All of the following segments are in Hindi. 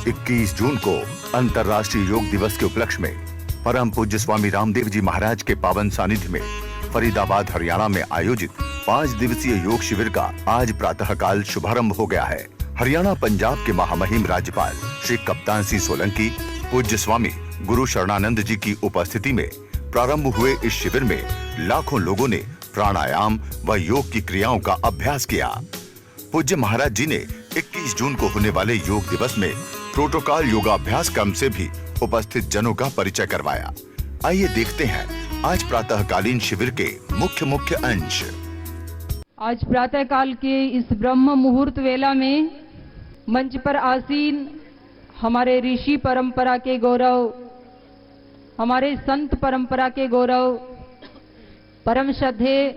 21 जून को अंतर्राष्ट्रीय योग दिवस के उपलक्ष्य में परम पूज्य स्वामी रामदेव जी महाराज के पावन सानिध्य में फरीदाबाद हरियाणा में आयोजित 5 दिवसीय योग शिविर का आज प्रातःकाल शुभारंभ हो गया है। हरियाणा पंजाब के महामहिम राज्यपाल श्री कप्तान सिंह सोलंकी पूज्य स्वामी गुरु शरणानंद जी की उपस्थिति में प्रारंभ हुए इस शिविर में लाखों लोगों ने प्राणायाम व योग की क्रियाओं का अभ्यास किया। पूज्य महाराज जी ने 21 जून को होने वाले योग दिवस में प्रोटोकॉल योगाभ्यास क्रम से भी उपस्थित जनों का परिचय करवाया। आइए देखते हैं आज प्रातःकालीन शिविर के मुख्य अंश। आज प्रातःकाल के इस ब्रह्म मुहूर्त वेला में मंच पर आसीन हमारे ऋषि परंपरा के गौरव, हमारे संत परंपरा के गौरव, परम श्रद्धेय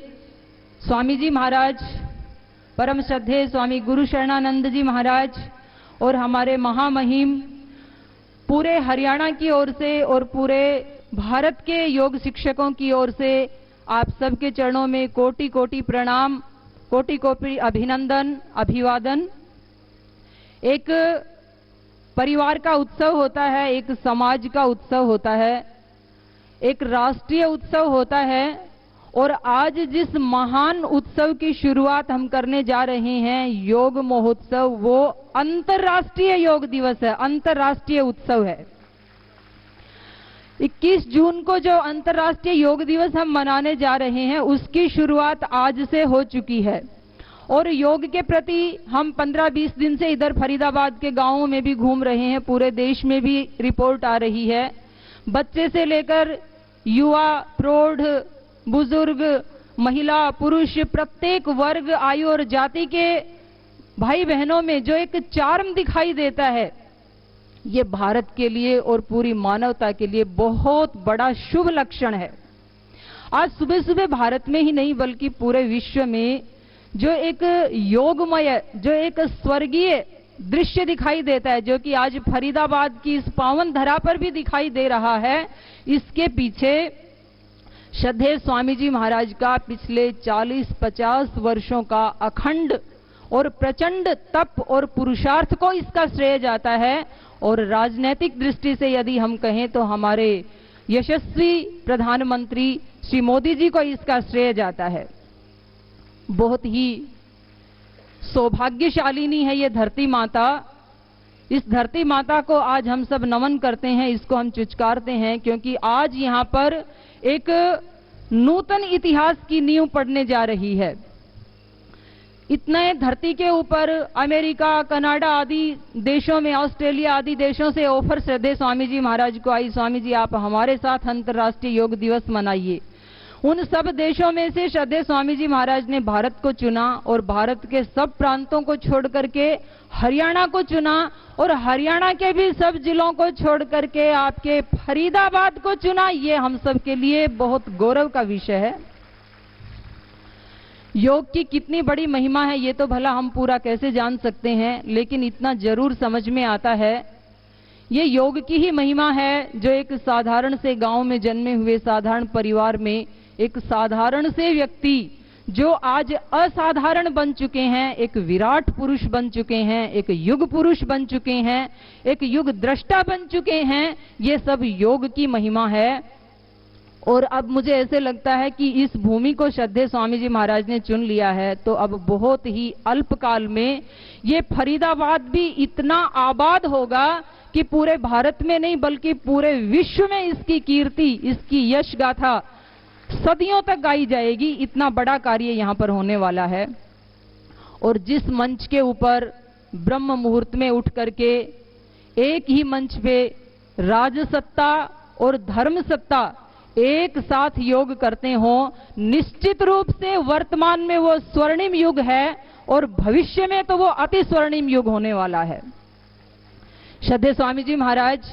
स्वामी जी महाराज, परम श्रद्धेय स्वामी गुरु शरणानंद जी महाराज और हमारे महामहिम पूरे हरियाणा की ओर से और पूरे भारत के योग शिक्षकों की ओर से आप सबके चरणों में कोटि कोटि प्रणाम, कोटि कोटि अभिनंदन, अभिवादन। एक परिवार का उत्सव होता है, एक समाज का उत्सव होता है, एक राष्ट्रीय उत्सव होता है और आज जिस महान उत्सव की शुरुआत हम करने जा रहे हैं, योग महोत्सव, वो अंतर्राष्ट्रीय योग दिवस है, अंतर्राष्ट्रीय उत्सव है। 21 जून को जो अंतर्राष्ट्रीय योग दिवस हम मनाने जा रहे हैं, उसकी शुरुआत आज से हो चुकी है और योग के प्रति हम 15-20 दिन से इधर फरीदाबाद के गांवों में भी घूम रहे हैं, पूरे देश में भी रिपोर्ट आ रही है। बच्चे से लेकर युवा, प्रौढ़, बुजुर्ग, महिला, पुरुष, प्रत्येक वर्ग, आयु और जाति के भाई बहनों में जो एक चार्म दिखाई देता है, ये भारत के लिए और पूरी मानवता के लिए बहुत बड़ा शुभ लक्षण है। आज सुबह सुबह भारत में ही नहीं बल्कि पूरे विश्व में जो एक योगमय, जो एक स्वर्गीय दृश्य दिखाई देता है, जो कि आज फरीदाबाद की इस पावन धरा पर भी दिखाई दे रहा है, इसके पीछे श्रद्धेय स्वामी जी महाराज का पिछले 40-50 वर्षों का अखंड और प्रचंड तप और पुरुषार्थ को इसका श्रेय जाता है। और राजनीतिक दृष्टि से यदि हम कहें तो हमारे यशस्वी प्रधानमंत्री श्री मोदी जी को इसका श्रेय जाता है। बहुत ही सौभाग्यशालिनी है ये धरती माता। इस धरती माता को आज हम सब नमन करते हैं, इसको हम चुचकारते हैं, क्योंकि आज यहाँ पर एक नूतन इतिहास की नींव पड़ने जा रही है। इतने धरती के ऊपर अमेरिका, कनाडा आदि देशों में, ऑस्ट्रेलिया आदि देशों से ऑफर श्रद्धेय स्वामी जी महाराज को आई, स्वामी जी आप हमारे साथ अंतर्राष्ट्रीय योग दिवस मनाइए। उन सब देशों में से श्रद्धेय स्वामी जी महाराज ने भारत को चुना और भारत के सब प्रांतों को छोड़ करके हरियाणा को चुना और हरियाणा के भी सब जिलों को छोड़ करके आपके फरीदाबाद को चुना। ये हम सब के लिए बहुत गौरव का विषय है। योग की कितनी बड़ी महिमा है ये तो भला हम पूरा कैसे जान सकते हैं, लेकिन इतना जरूर समझ में आता है, ये योग की ही महिमा है जो एक साधारण से गांव में जन्मे हुए साधारण परिवार में एक साधारण से व्यक्ति जो आज असाधारण बन चुके हैं, एक विराट पुरुष बन चुके हैं, एक युग पुरुष बन चुके हैं, एक युग दृष्टा बन चुके हैं, ये सब योग की महिमा है। और अब मुझे ऐसे लगता है कि इस भूमि को श्रद्धेय स्वामी जी महाराज ने चुन लिया है, तो अब बहुत ही अल्पकाल में ये फरीदाबाद भी इतना आबाद होगा कि पूरे भारत में नहीं बल्कि पूरे विश्व में इसकी कीर्ति, इसकी यश गाथा सदियों तक गाई जाएगी। इतना बड़ा कार्य यहां पर होने वाला है। और जिस मंच के ऊपर ब्रह्म मुहूर्त में उठ करके एक ही मंच पे राजसत्ता और धर्म सत्ता एक साथ योग करते हो, निश्चित रूप से वर्तमान में वो स्वर्णिम युग है और भविष्य में तो वो अति स्वर्णिम युग होने वाला है। श्रद्धेय स्वामी जी महाराज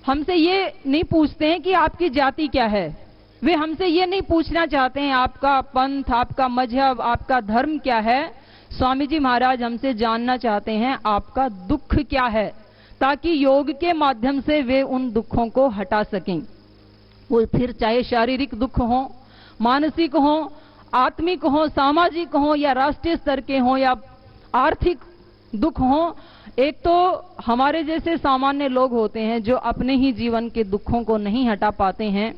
हमसे ये नहीं पूछते हैं कि आपकी जाति क्या है, वे हमसे ये नहीं पूछना चाहते हैं आपका पंथ, आपका मजहब, आपका धर्म क्या है। स्वामी जी महाराज हमसे जानना चाहते हैं आपका दुख क्या है, ताकि योग के माध्यम से वे उन दुखों को हटा सकें। वो फिर चाहे शारीरिक दुख हो, मानसिक हो, आत्मिक हो, सामाजिक हो या राष्ट्रीय स्तर के हो या आर्थिक दुख हों। एक तो हमारे जैसे सामान्य लोग होते हैं जो अपने ही जीवन के दुखों को नहीं हटा पाते हैं,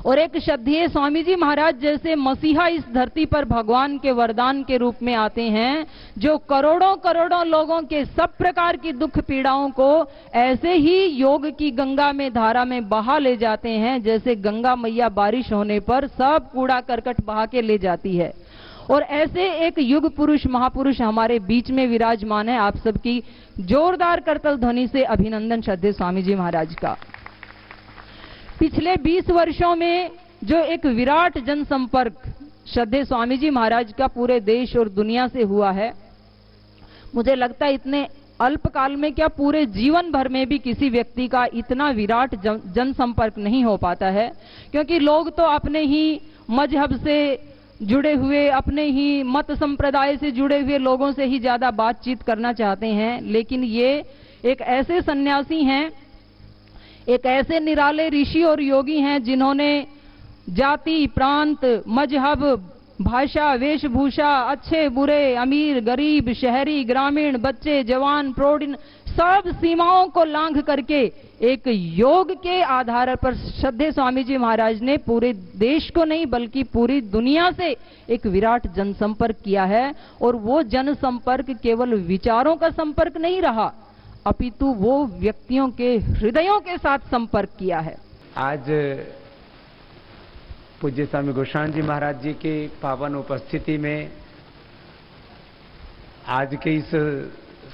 और एक श्रद्धेय स्वामी जी महाराज जैसे मसीहा इस धरती पर भगवान के वरदान के रूप में आते हैं, जो करोड़ों करोड़ों लोगों के सब प्रकार की दुख पीड़ाओं को ऐसे ही योग की गंगा में, धारा में बहा ले जाते हैं जैसे गंगा मैया बारिश होने पर सब कूड़ा करकट बहा के ले जाती है। और ऐसे एक युग पुरुष, महापुरुष हमारे बीच में विराजमान है। आप सबकी जोरदार करतल ध्वनि से अभिनंदन श्रद्धेय स्वामी जी महाराज का। पिछले 20 वर्षों में जो एक विराट जनसंपर्क श्रद्धेय स्वामी जी महाराज का पूरे देश और दुनिया से हुआ है, मुझे लगता है इतने अल्पकाल में क्या पूरे जीवन भर में भी किसी व्यक्ति का इतना विराट जनसंपर्क नहीं हो पाता है। क्योंकि लोग तो अपने ही मजहब से जुड़े हुए, अपने ही मत संप्रदाय से जुड़े हुए लोगों से ही ज्यादा बातचीत करना चाहते हैं, लेकिन ये एक ऐसे सन्यासी हैं, एक ऐसे निराले ऋषि और योगी हैं जिन्होंने जाति, प्रांत, मजहब, भाषा, वेशभूषा, अच्छे बुरे, अमीर, गरीब, शहरी, ग्रामीण, बच्चे, जवान, प्रौढ़, सब सीमाओं को लांघ करके एक योग के आधार पर श्रद्धेय स्वामी जी महाराज ने पूरे देश को नहीं बल्कि पूरी दुनिया से एक विराट जनसंपर्क किया है। और वो जनसंपर्क केवल विचारों का संपर्क नहीं रहा, अपितु वो व्यक्तियों के हृदयों के साथ संपर्क किया है। आज पूज्य स्वामी गोस्वामी जी महाराज जी की पावन उपस्थिति में आज के इस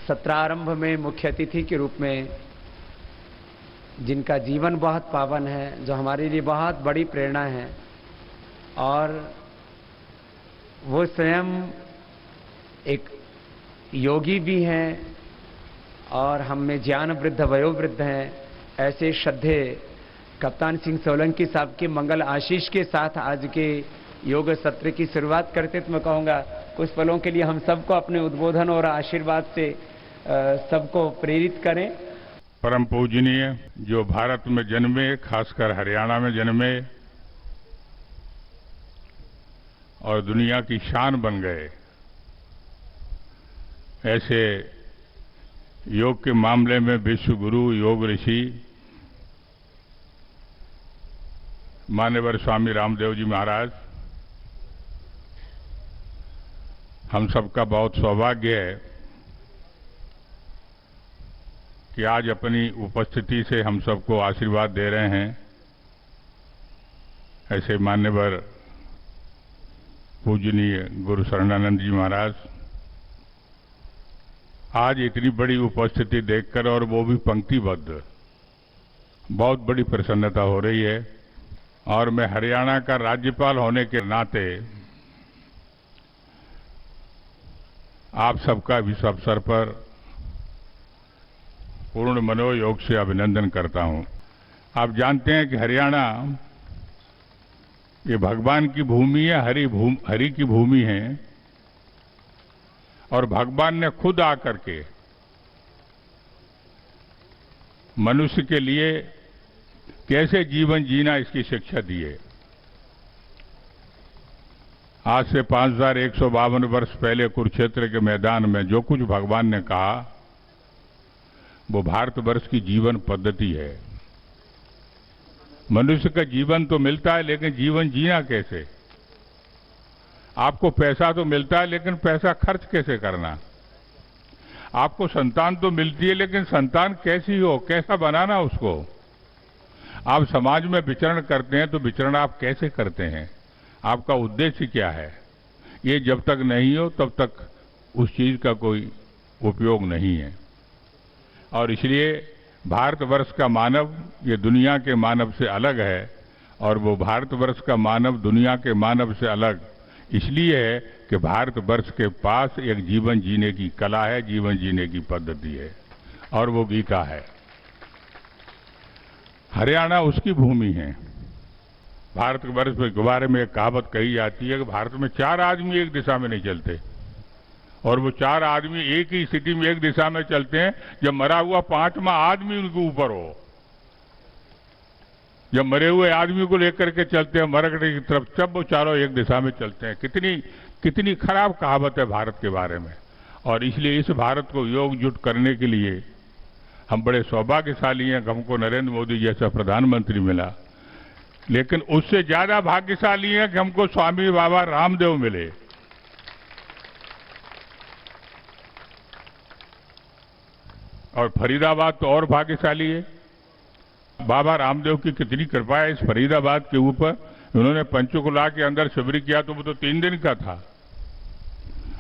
सत्रारंभ में मुख्य अतिथि के रूप में जिनका जीवन बहुत पावन है, जो हमारे लिए बहुत बड़ी प्रेरणा है, और वो स्वयं एक योगी भी हैं और हम में ज्ञान वृद्ध वयोवृद्ध हैं, ऐसे श्रद्धेय कप्तान सिंह सोलंकी साहब के मंगल आशीष के साथ आज के योग सत्र की शुरुआत करते तो मैं कहूँगा कुछ पलों के लिए हम सबको अपने उद्बोधन और आशीर्वाद से सबको प्रेरित करें। परम पूजनीय जो भारत में जन्मे, खासकर हरियाणा में जन्मे और दुनिया की शान बन गए, ऐसे योग के मामले में विश्व गुरु, योग ऋषि मान्यवर स्वामी रामदेव जी महाराज, हम सबका बहुत सौभाग्य है कि आज अपनी उपस्थिति से हम सबको आशीर्वाद दे रहे हैं। ऐसे मान्यवर पूजनीय गुरु शरणानंद जी महाराज, आज इतनी बड़ी उपस्थिति देखकर और वो भी पंक्तिबद्ध, बहुत बड़ी प्रसन्नता हो रही है। और मैं हरियाणा का राज्यपाल होने के नाते आप सबका इस अवसर पर पूर्ण मनोयोग से अभिनंदन करता हूं। आप जानते हैं कि हरियाणा ये भगवान की भूमि है, हरि की भूमि है, और भगवान ने खुद आकर के मनुष्य के लिए कैसे जीवन जीना इसकी शिक्षा दी है। आज से 5152 वर्ष पहले कुरुक्षेत्र के मैदान में जो कुछ भगवान ने कहा वो भारतवर्ष की जीवन पद्धति है। मनुष्य का जीवन तो मिलता है, लेकिन जीवन जीना कैसे। आपको पैसा तो मिलता है, लेकिन पैसा खर्च कैसे करना। आपको संतान तो मिलती है, लेकिन संतान कैसी हो, कैसा बनाना उसको। आप समाज में विचरण करते हैं तो विचरण आप कैसे करते हैं, आपका उद्देश्य क्या है, ये जब तक नहीं हो तब तक उस चीज का कोई उपयोग नहीं है। और इसलिए भारतवर्ष का मानव ये दुनिया के मानव से अलग है, और वो भारतवर्ष का मानव दुनिया के मानव से अलग इसलिए है कि भारतवर्ष के पास एक जीवन जीने की कला है, जीवन जीने की पद्धति है, और वो गीता है। हरियाणा उसकी भूमि है। भारतवर्ष के बारे में एक कहावत कही जाती है कि भारत में 4 आदमी एक दिशा में नहीं चलते, और वो 4 आदमी एक ही स्थिति में एक दिशा में चलते हैं जब मरा हुआ 5वां आदमी उनके ऊपर हो। जब मरे हुए आदमी को लेकर के चलते हैं मरकटे की तरफ, तब वो चारों एक दिशा में चलते हैं। कितनी खराब कहावत है भारत के बारे में। और इसलिए इस भारत को योगजुट करने के लिए हम बड़े सौभाग्यशाली हैं कि हमको नरेंद्र मोदी जैसा प्रधानमंत्री मिला, लेकिन उससे ज्यादा भाग्यशाली हैं कि हमको स्वामी बाबा रामदेव मिले। और फरीदाबाद तो और भाग्यशाली है। बाबा रामदेव की कितनी कृपा है इस फरीदाबाद के ऊपर। उन्होंने पंचकुला के अंदर शिविर किया तो वो तो 3 दिन का था।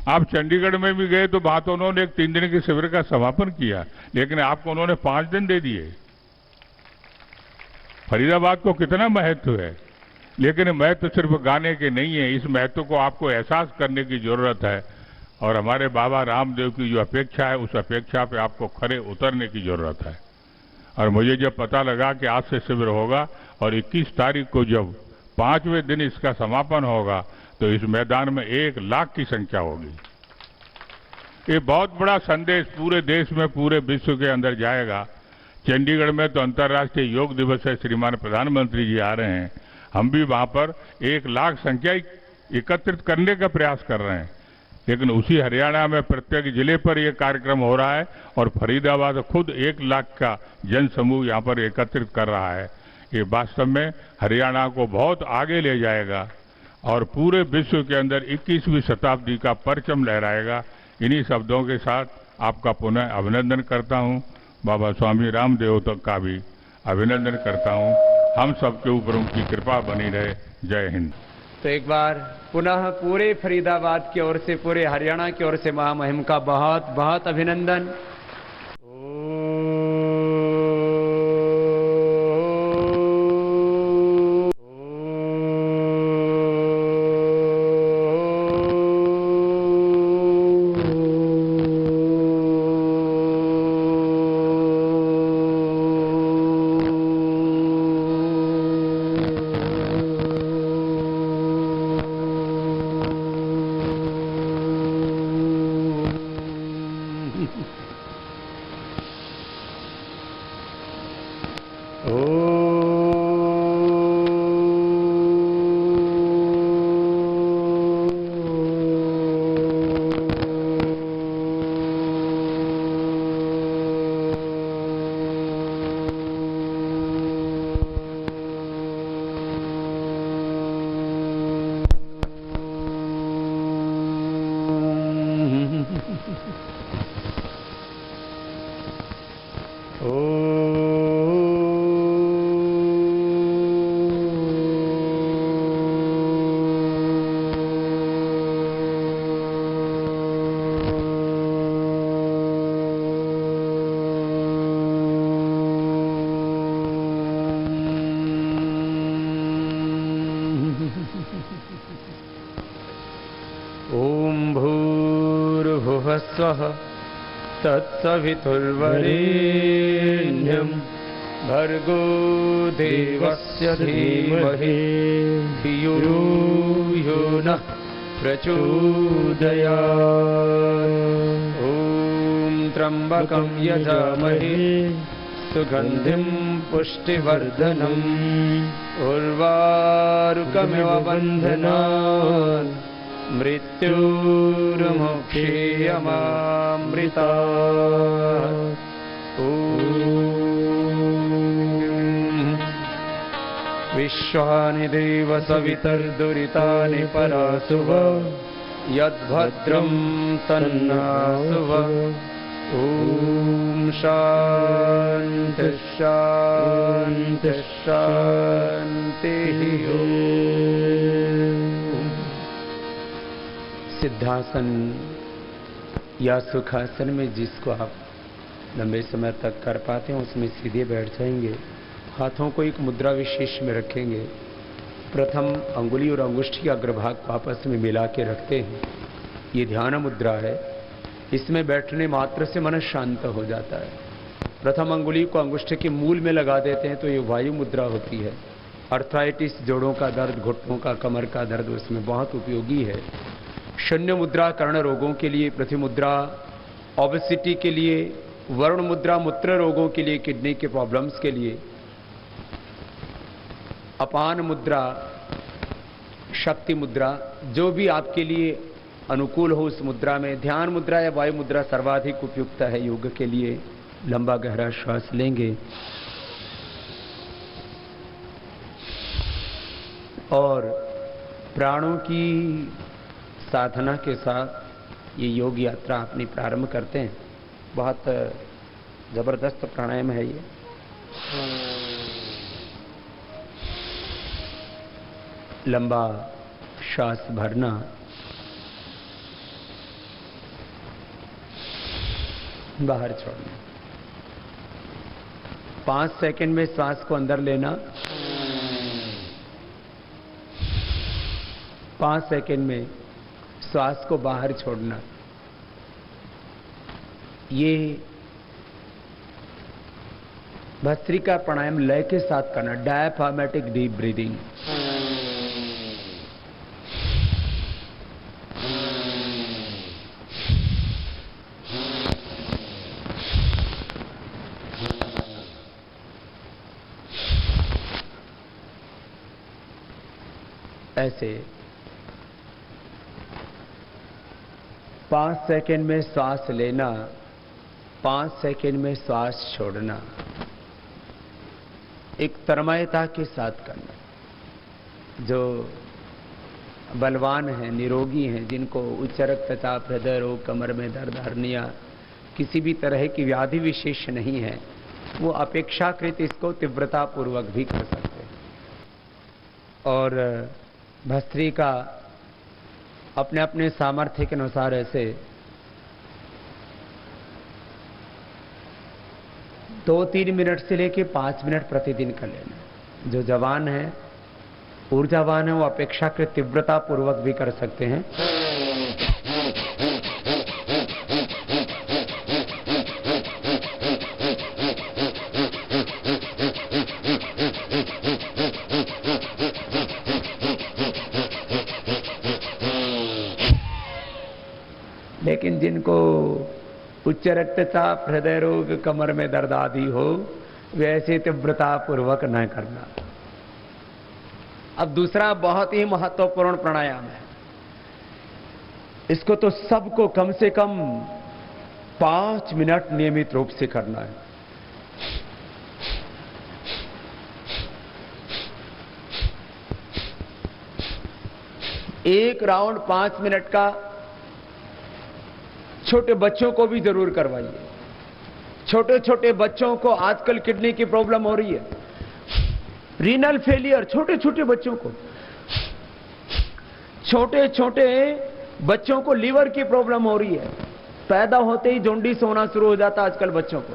आप चंडीगढ़ में भी गए तो वहां तो उन्होंने एक 3 दिन के शिविर का समापन किया, लेकिन आपको उन्होंने 5 दिन दे दिए। फरीदाबाद को कितना महत्व है, लेकिन महत्व सिर्फ गाने के नहीं है। इस महत्व को आपको एहसास करने की जरूरत है और हमारे बाबा रामदेव की जो अपेक्षा है उस अपेक्षा पे आपको खरे उतरने की जरूरत है। और मुझे जब पता लगा कि आज से शिविर होगा और 21 तारीख को जब 5वें दिन इसका समापन होगा तो इस मैदान में 1 लाख की संख्या होगी। ये बहुत बड़ा संदेश पूरे देश में, पूरे विश्व के अंदर जाएगा। चंडीगढ़ में तो अंतर्राष्ट्रीय योग दिवस है, श्रीमान प्रधानमंत्री जी आ रहे हैं। हम भी वहां पर 1 लाख संख्या एकत्रित करने का प्रयास कर रहे हैं, लेकिन उसी हरियाणा में प्रत्येक जिले पर यह कार्यक्रम हो रहा है और फरीदाबाद खुद 1 लाख का जन समूह यहाँ पर एकत्रित कर रहा है। ये वास्तव में हरियाणा को बहुत आगे ले जाएगा और पूरे विश्व के अंदर 21वीं शताब्दी का परचम लहराएगा। इन्हीं शब्दों के साथ आपका पुनः अभिनंदन करता हूँ। बाबा स्वामी रामदेव तक का भी अभिनंदन करता हूँ। हम सबके ऊपर उनकी कृपा बनी रहे। जय हिंद। तो एक बार पुनः पूरे फरीदाबाद की ओर से, पूरे हरियाणा की ओर से महामहिम का बहुत बहुत अभिनंदन। ओम भूर्भुवः स्वः तत्सवितुर्वरेण्यं भर्गो देवस्य धीमहि धियो यो नः प्रचोदयात्। ओम त्र्यंबकं यजामहे सुगंधिं पुष्टिवर्धनम् उर्वारुकमिव बन्धनात् मृत्युर्मुक्षीयमामृतात्। विश्वानि देव सवितर्दुरितानि परासुव यद्भद्रं तन्नासुव। ओम शांति शांति शांति। सिद्धासन या सुखासन में जिसको आप लंबे समय तक कर पाते हैं उसमें सीधे बैठ जाएंगे। हाथों को एक मुद्रा विशेष में रखेंगे। प्रथम अंगुली और अंगुष्ठी के अग्रभाग को आपस में मिला के रखते हैं। ये ध्यान मुद्रा है। इसमें बैठने मात्र से मन शांत हो जाता है। प्रथम अंगुली को अंगुष्ठी के मूल में लगा देते हैं तो ये वायु मुद्रा होती है। अर्थराइटिस, जोड़ों का दर्द, घुटनों का, कमर का दर्द उसमें बहुत उपयोगी है। शून्य मुद्रा कर्ण रोगों के लिए, पृथ्वी मुद्रा ओबेसिटी के लिए, वरुण मुद्रा मूत्र रोगों के लिए, किडनी के प्रॉब्लम्स के लिए, अपान मुद्रा, शक्ति मुद्रा, जो भी आपके लिए अनुकूल हो उस मुद्रा में। ध्यान मुद्रा या वायु मुद्रा सर्वाधिक उपयुक्त है योग के लिए। लंबा गहरा श्वास लेंगे और प्राणों की साधना के साथ ये योग यात्रा अपनी प्रारंभ करते हैं। बहुत जबरदस्त प्राणायाम है ये। लंबा श्वास भरना, बाहर छोड़ना। 5 सेकंड में श्वास को अंदर लेना, 5 सेकंड में श्वास को बाहर छोड़ना। ये भस्त्रिका प्राणायाम लय के साथ करना, डायफ्रामेटिक डीप ब्रीदिंग। ऐसे 5 सेकंड में श्वास लेना, 5 सेकंड में श्वास छोड़ना, एक तन्मयता के साथ करना। जो बलवान हैं, निरोगी हैं, जिनको उच्च रक्तचाप, हृदय रोग, कमर में दर्द, हर्निया, किसी भी तरह की व्याधि विशेष नहीं है, वो अपेक्षाकृत इसको तीव्रता पूर्वक भी कर सकते हैं। और भस्त्रिका अपने अपने सामर्थ्य के अनुसार ऐसे 2-3 मिनट से लेके 5 मिनट प्रतिदिन कर लेना। जो जवान है, ऊर्जावान है, वो अपेक्षाकृत तीव्रता पूर्वक भी कर सकते हैं। लेकिन जिनको उच्च रक्तचाप, हृदय रोग, कमर में दर्द आदि हो, वे ऐसे तीव्रता पूर्वक न करना। अब दूसरा बहुत ही महत्वपूर्ण प्राणायाम है। इसको तो सबको कम से कम 5 मिनट नियमित रूप से करना है। एक राउंड 5 मिनट का छोटे बच्चों को भी जरूर करवाइए। छोटे छोटे बच्चों को आजकल किडनी की प्रॉब्लम हो रही है, रीनल फेलियर, छोटे छोटे बच्चों को, छोटे छोटे बच्चों को लीवर की प्रॉब्लम हो रही है। पैदा होते ही जॉन्डिस होना शुरू हो जाता आजकल बच्चों को।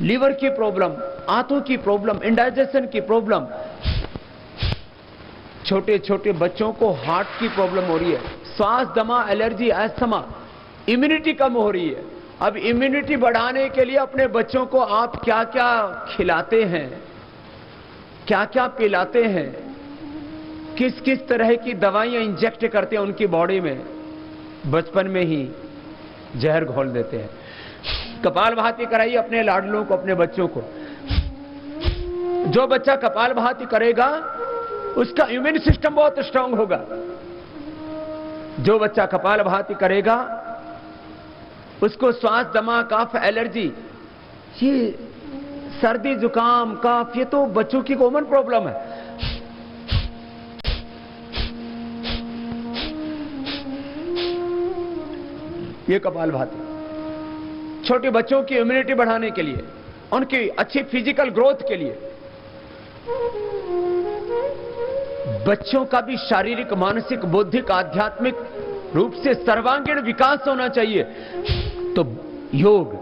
लीवर की प्रॉब्लम, आंतों की प्रॉब्लम, इंडाइजेशन की प्रॉब्लम, छोटे छोटे बच्चों को हार्ट की प्रॉब्लम हो रही है, श्वास दमा, एलर्जी, अस्थमा, इम्यूनिटी कम हो रही है। अब इम्यूनिटी बढ़ाने के लिए अपने बच्चों को आप क्या क्या खिलाते हैं, क्या क्या पिलाते हैं, किस किस तरह की दवाइयां इंजेक्ट करते हैं उनकी बॉडी में, बचपन में ही जहर घोल देते हैं। कपालभाति कराइए अपने लाडलों को, अपने बच्चों को। जो बच्चा कपालभाति करेगा उसका इम्यून सिस्टम बहुत स्ट्रांग होगा। जो बच्चा कपालभाति करेगा उसको श्वास दमा, कफ, एलर्जी, ये सर्दी, जुकाम, कफ, ये तो बच्चों की कॉमन प्रॉब्लम है। ये कपालभाति छोटे बच्चों की इम्यूनिटी बढ़ाने के लिए, उनकी अच्छी फिजिकल ग्रोथ के लिए, बच्चों का भी शारीरिक, मानसिक, बौद्धिक, आध्यात्मिक रूप से सर्वांगीण विकास होना चाहिए। तो योग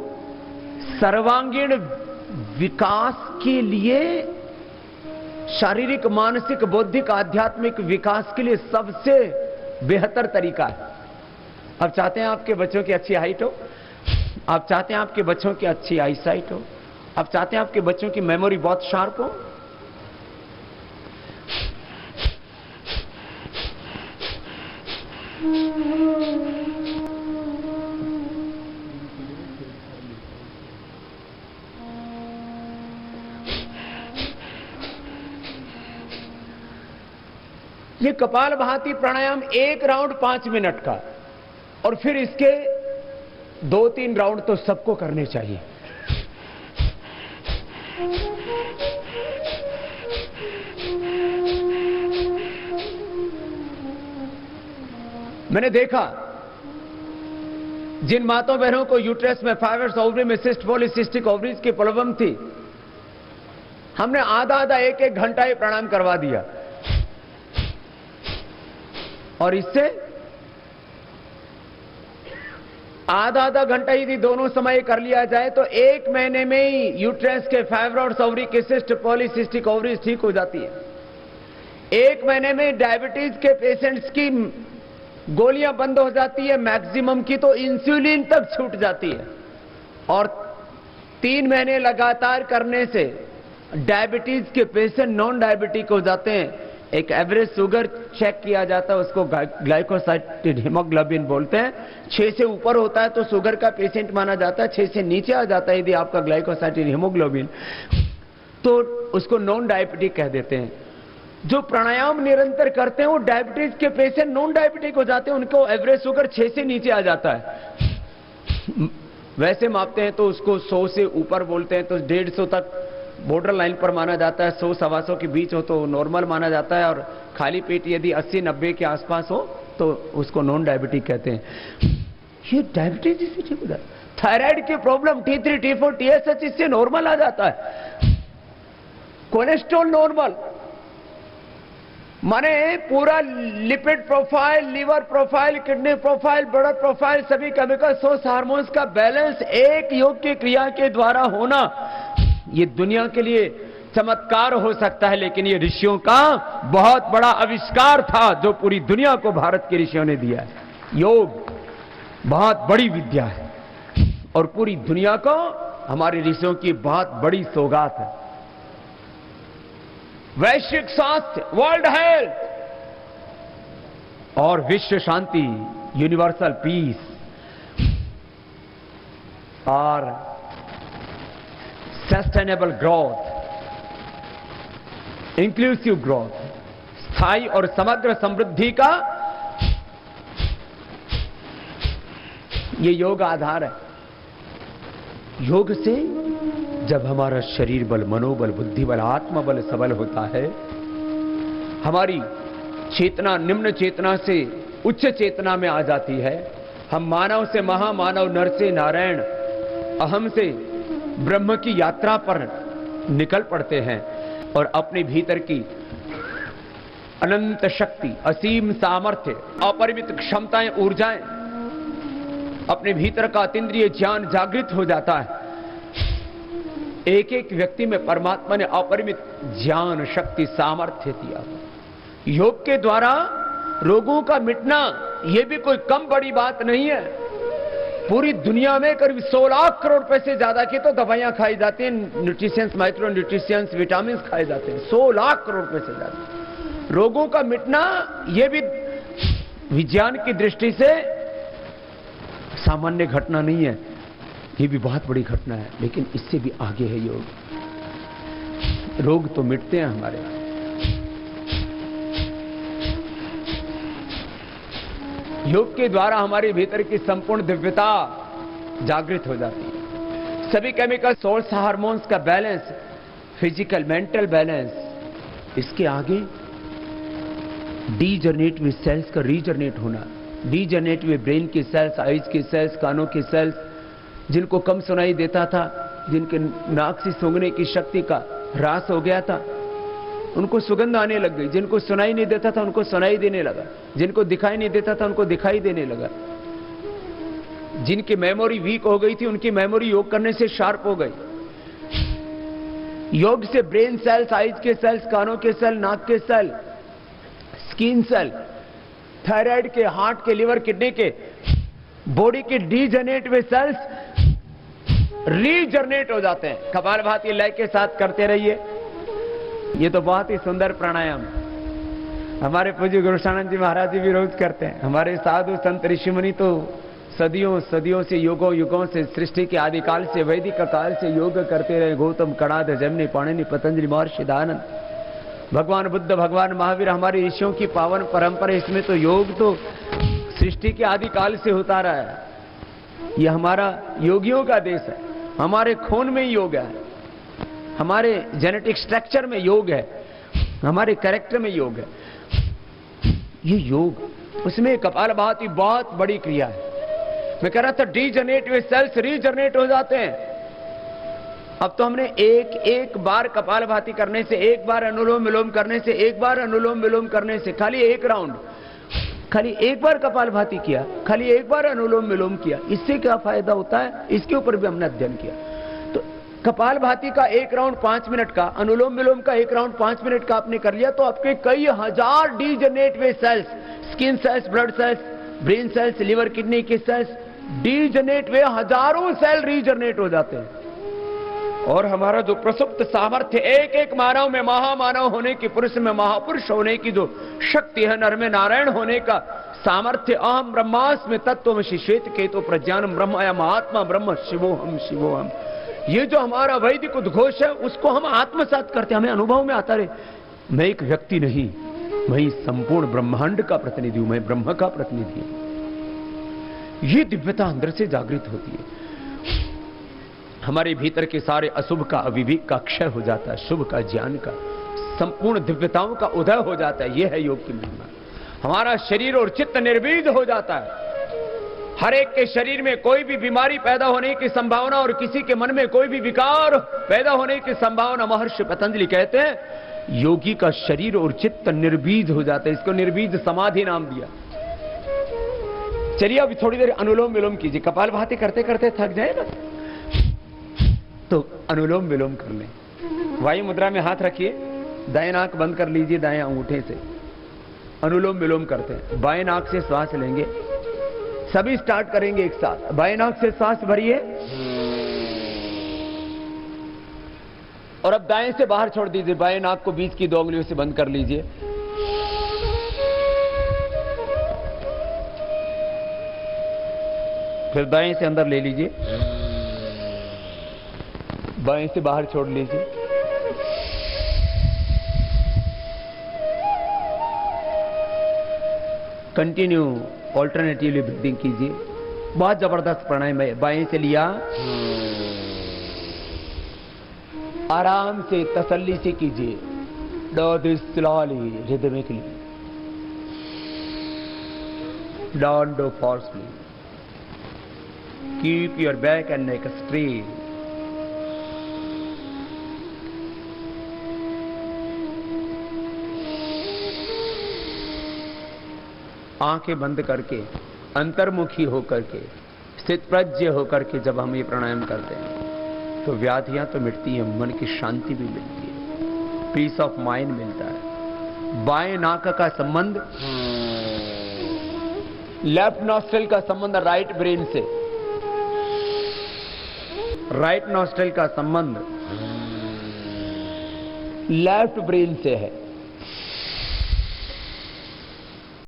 सर्वांगीण विकास के लिए, शारीरिक, मानसिक, बौद्धिक, आध्यात्मिक विकास के लिए सबसे बेहतर तरीका है। आप चाहते हैं आपके बच्चों की अच्छी हाइट हो, आप चाहते हैं आपके बच्चों की अच्छी आईसाइट हो, आप चाहते हैं आपके बच्चों की मेमोरी बहुत शार्प हो, ये कपालभाति प्राणायाम 1 राउंड 5 मिनट का, और फिर इसके 2-3 राउंड तो सबको करने चाहिए। मैंने देखा जिन माताओं बहनों को यूट्रस में फाइब्रस ओवरी में सिस्ट पॉलीसिस्टिक ओवरीज की प्रॉब्लम थी, हमने आधा 1-1 घंटा ही प्राणायाम करवा दिया, और इससे आधा घंटा यदि दोनों समय कर लिया जाए तो 1 महीने में ही यूट्रस के फाइब्रस ओवरी के सिस्ट पॉलीसिस्टिक ओवरीज ठीक हो जाती है। 1 महीने में डायबिटीज के पेशेंट्स की गोलियां बंद हो जाती है, मैक्सिमम की तो इंसुलिन तक छूट जाती है, और 3 महीने लगातार करने से डायबिटीज के पेशेंट नॉन डायबिटिक हो जाते हैं। एक एवरेज शुगर चेक किया जाता है, उसको ग्लाइकोसाइलेटेड हीमोग्लोबिन बोलते हैं। 6 से ऊपर होता है तो शुगर का पेशेंट माना जाता है, 6 से नीचे आ जाता है यदि आपका ग्लाइकोसाइलेटेड हीमोग्लोबिन, तो उसको नॉन डायबिटिक कह देते हैं। जो प्राणायाम निरंतर करते हैं वो डायबिटीज के पेशेंट नॉन डायबिटिक हो जाते हैं, उनको एवरेज शुगर 6 से नीचे आ जाता है। वैसे मापते हैं तो उसको 100 से ऊपर बोलते हैं, तो 150 तक बॉर्डर लाइन पर माना जाता है, 100-125 के बीच हो तो नॉर्मल माना जाता है, और खाली पेट यदि 80-90 के आसपास हो तो उसको नॉन डायबिटिक कहते हैं। ये डायबिटीज इससे ठीक हो जाता है। थायराइड की प्रॉब्लम T3, T4, TSH इससे नॉर्मल आ जाता है। कोलेस्ट्रॉल नॉर्मल, माने पूरा lipid profile, liver profile, kidney profile, blood profile, सभी केमिकल सोर्स हार्मोन्स का बैलेंस एक योग की क्रिया के द्वारा होना, ये दुनिया के लिए चमत्कार हो सकता है, लेकिन ये ऋषियों का बहुत बड़ा आविष्कार था जो पूरी दुनिया को भारत के ऋषियों ने दिया है। योग बहुत बड़ी विद्या है और पूरी दुनिया को हमारे ऋषियों की बहुत बड़ी सौगात है। वैश्विक स्वास्थ्य, वर्ल्ड हेल्थ और विश्व शांति, यूनिवर्सल पीस और सस्टेनेबल ग्रोथ, इंक्लूसिव ग्रोथ, स्थायी और समग्र समृद्धि का ये योग आधार है। योग से जब हमारा शरीर बल, मनोबल, बुद्धि बल, आत्मा बल सबल होता है, हमारी चेतना निम्न चेतना से उच्च चेतना में आ जाती है, हम मानव से महामानव, नर से नारायण, अहम से ब्रह्म की यात्रा पर निकल पड़ते हैं और अपने भीतर की अनंत शक्ति, असीम सामर्थ्य, अपरिमित क्षमताएं, ऊर्जाएं, अपने भीतर का अतीन्द्रिय ज्ञान जागृत हो जाता है। एक एक व्यक्ति में परमात्मा ने अपरिमित ज्ञान, शक्ति, सामर्थ्य दिया। योग के द्वारा रोगों का मिटना यह भी कोई कम बड़ी बात नहीं है। पूरी दुनिया में करीब 100 लाख करोड़ रुपए से ज्यादा की तो दवाइयां खाई जाती हैं, न्यूट्रिशंस, माइक्रो न्यूट्रिशंस, विटामिन खाए जाते हैं। 100 लाख करोड़ रुपए से ज्यादा। रोगों का मिटना यह भी विज्ञान की दृष्टि से सामान्य घटना नहीं है, ये भी बहुत बड़ी घटना है, लेकिन इससे भी आगे है योग। रोग तो मिटते हैं हमारे, योग के द्वारा हमारे भीतर की संपूर्ण दिव्यता जागृत हो जाती है। सभी केमिकल सोर्स हार्मोन्स का बैलेंस, फिजिकल मेंटल बैलेंस, इसके आगे डीजनरेट हुए सेल्स का रीजनरेट होना, डीजनरेट हुए ब्रेन की सेल्स, आईज की सेल्स, कानों की सेल्स, जिनको कम सुनाई देता था, जिनके नाक से सूंघने की शक्ति का ह्रास हो गया था, उनको सुगंध आने लग गई। जिनको सुनाई नहीं देता था उनको सुनाई देने लगा, जिनको दिखाई नहीं देता था उनको दिखाई देने लगा। जिनकी मेमोरी वीक हो गई थी उनकी मेमोरी योग करने से शार्प हो गई। योग से ब्रेन सेल्स, आईज के सेल्स, कानों के सेल, नाक के सेल, स्किन सेल, थायराइड के, हार्ट के, लिवर, किडनी के, बॉडी के डीजनरेट हुए सेल्स रीजनरेट हो जाते हैं। कपालभाति लय के साथ करते रहिए। ये तो बहुत ही सुंदर प्राणायाम हमारे पूज्य गुरुशानंद जी महाराज जी भी रोज करते हैं। हमारे साधु संत ऋषि मुनि तो सदियों सदियों से, युगों युगों से, सृष्टि के आदिकाल से, वैदिक काल से योग करते रहे। गौतम, कणाद, जमनी, पाणिनि, पतंजलि, महर्षि दयानंद, भगवान बुद्ध, भगवान महावीर, हमारे ऋषियों की पावन परंपरा, इसमें तो योग तो सृष्टि के आदि काल से होता रहा है। यह हमारा योगियों का देश है, हमारे खून में योग है, हमारे जेनेटिक स्ट्रक्चर में योग है, हमारे कैरेक्टर में योग है। ये योग, उसमें कपालभाति बहुत बड़ी क्रिया है। मैं कह रहा था डीजनरेट हुए सेल्स रीजनरेट हो जाते हैं। अब तो हमने एक बार कपालभाति करने से, एक बार अनुलोम विलोम करने से, एक बार अनुलोम विलोम करने से, खाली एक राउंड, खाली एक बार कपालभाति किया, खाली एक बार अनुलोम विलोम किया, इससे क्या फायदा होता है, इसके ऊपर भी हमने अध्ययन किया। तो कपालभाति का एक राउंड 5 मिनट का, अनुलोम विलोम का एक राउंड 5 मिनट का आपने कर लिया, तो आपके कई हजार डीजनरेट हुए cells, skin cells, blood cells, brain cells, liver kidney के सेल्स डीजनरेट हुए हजारों सेल रीजनरेट हो जाते हैं। और हमारा जो प्रसुप्त सामर्थ्य, एक एक मानव में महामानव होने की, पुरुष में महापुरुष होने की जो शक्ति है, नर में नारायण होने का सामर्थ्य, अहम ब्रह्मास्मि तत्त्वमसि श्वेत केतु प्रज्ञानम ब्रह्म अयम आत्मा ब्रह्म शिवोहम शिवोहम, ये जो हमारा वैदिक उद्घोष है, उसको हम आत्मसात करते, हमें अनुभव में आता रहे, मैं एक व्यक्ति नहीं, मैं इस संपूर्ण ब्रह्मांड का प्रतिनिधि हूं, मैं ब्रह्म का प्रतिनिधि हूं। ये दिव्यता अंदर से जागृत होती है, हमारे भीतर के सारे अशुभ का, अविवेक का क्षय हो जाता है, शुभ का, ज्ञान का, संपूर्ण दिव्यताओं का उदय हो जाता है। यह है योग की महिमा। हमारा शरीर और चित्त निर्बीज हो जाता है। हर एक के शरीर में कोई भी बीमारी पैदा होने की संभावना और किसी के मन में कोई भी विकार पैदा होने की संभावना, महर्षि पतंजलि कहते हैं योगी का शरीर और चित्त निर्बीज हो जाता है। इसको निर्बीज समाधि नाम दिया। चलिए अभी थोड़ी देर अनुलोम विलोम कीजिए। कपालभाति करते करते थक जाए ना तो अनुलोम विलोम कर लें। वायु मुद्रा में हाथ रखिए, दाएं नाक बंद कर लीजिए दाएं अंगूठे से। अनुलोम विलोम करते हैं। बाएं नाक से श्वास लेंगे, सभी स्टार्ट करेंगे एक साथ। बाएं नाक से सांस भरिए और अब दाएं से बाहर छोड़ दीजिए। बाएं नाक को बीच की 2 उंगलियों से बंद कर लीजिए। फिर दाएं से अंदर ले लीजिए, बाएं से बाहर छोड़ लीजिए। कंटिन्यू ऑल्टरनेटिवली ब्रीथिंग कीजिए। बहुत जबरदस्त प्राणायाम है। बाएं से लिया, आराम से तसल्ली से कीजिए। Do this slowly, rhythmically, don't do forcefully. Keep your back and neck straight. आंखें बंद करके, अंतर्मुखी होकर के, स्थितप्रज्ञ होकर के जब हम ये प्राणायाम करते हैं तो व्याधियां तो मिटती हैं, मन की शांति भी मिलती है, पीस ऑफ माइंड मिलता है। बाएं नाक का संबंध लेफ्ट नॉस्ट्रल का संबंध राइट ब्रेन से, राइट नॉस्ट्रल का संबंध लेफ्ट ब्रेन से है।